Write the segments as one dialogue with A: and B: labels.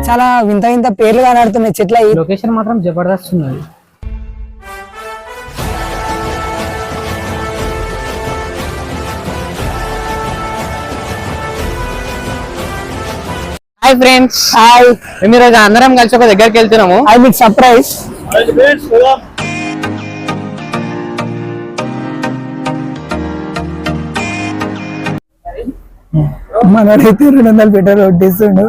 A: చాలా వింత వింత పేర్లు కనబడుతున్నాయి చెట్ల.
B: లొకేషన్ మాత్రం జబర్దస్త్ ఉన్నది. Hi friends,
A: hi.
B: మేము ఈరోజు అందరం కలిసి ఒక దగ్గరికి వెళ్తున్నాము.
A: ఐ మీకు సర్ప్రైజ్. మనడైతే 200 పెట్రోల్ కొట్టిస్తుండు.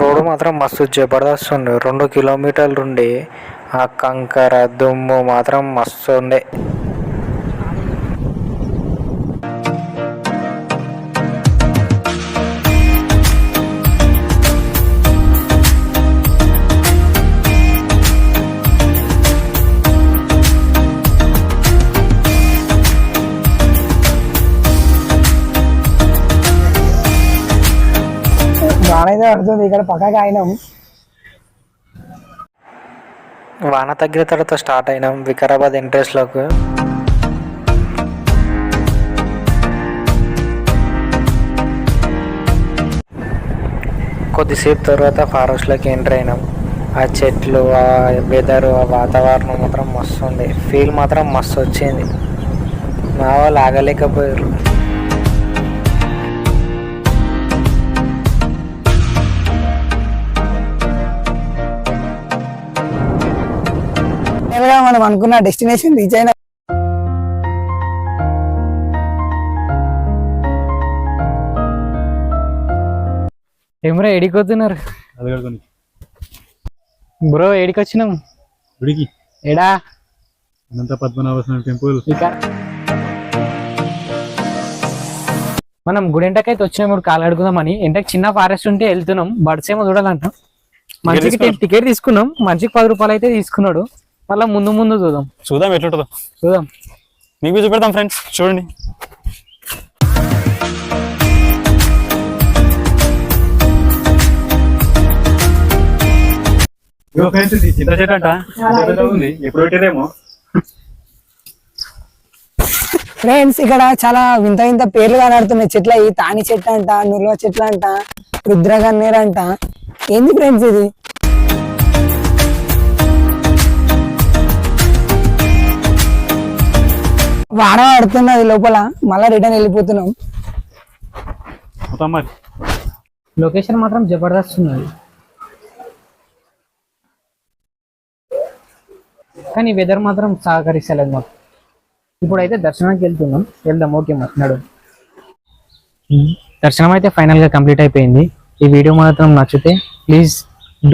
C: రోడ్డు మాత్రం మస్తు జబర్దస్త్ ఉండే. 2 కిలోమీటర్లు ఉండే. ఆ కంకర దుమ్ము మాత్రం మస్తు ఉండే.
A: వానైతే పడుతుంది ఇక్కడ పక్కకి అయినాం.
C: వాన తగ్గిన తర్వాత స్టార్ట్ అయినాం వికారాబాద్ ఎంట్రెన్స్లోకి. కొద్దిసేపు తర్వాత ఫారెస్ట్లోకి ఎంటర్ అయినాం. ఆ చెట్లు, ఆ వెదర్, ఆ వాతావరణం మాత్రం మస్తు ఉండే. ఫీల్ మాత్రం మస్తు వచ్చింది. మా వాళ్ళు ఆగలేకపోయారు.
A: మనం అనుకున్న డెస్టినేషన్ రీచ్ అయినా.
B: ఏమరా ఏడికి వస్తున్నారు బ్రో? ఏడికి వచ్చినాం?
D: గుడికి.
B: ఏడా?
D: అనంత పద్మనాభ స్వామి టెంపుల్.
B: మనం గుడెంటకైతే వచ్చినాం. ఇప్పుడు కాలు అడుగుదామని. ఎంటకి చిన్న ఫారెస్ట్ ఉంటే వెళ్తున్నాం. బర్డ్స్ ఏమో చూడాలంట. మనిషికి టికెట్ తీసుకున్నాం. మనిషికి 10 రూపాయలు అయితే తీసుకున్నాడు. మళ్ళీ ముందు చూద్దాం
D: ఎట్లుంటుందో
B: చూద్దాం.
D: మీకు చూపెడతాం ఫ్రెండ్స్, చూడండి. చింత చెట్టు అంట ఎప్పుడు పెట్టేదేమో.
A: ఫ్రెండ్స్ ఇక్కడ చాలా వింత వింత పేర్లు కనబడుతున్నాయి చెట్ల. ఈ తాని చెట్టు అంట, నుర్వ చెట్లు అంట, రుద్రగన్నేరు అంట. ఏంది ఫ్రెండ్స్ ఇది? వాన పడుతున్నది లోపల. మళ్ళా రిటర్న్ వెళ్ళిపోతున్నాం.
B: లొకేషన్ మాత్రం జబర్దస్త్ ఉన్నది. కానీ వెదర్ మాత్రం సహకరిస్తలేదు మాకు. ఇప్పుడైతే దర్శనానికి వెళ్దాం. ఓకే మరి నడు. దర్శనం అయితే ఫైనల్ గా కంప్లీట్ అయిపోయింది. ఈ వీడియో మాత్రం నచ్చితే please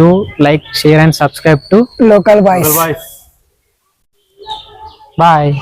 B: do like, share and subscribe to
A: local boys.
B: Bye.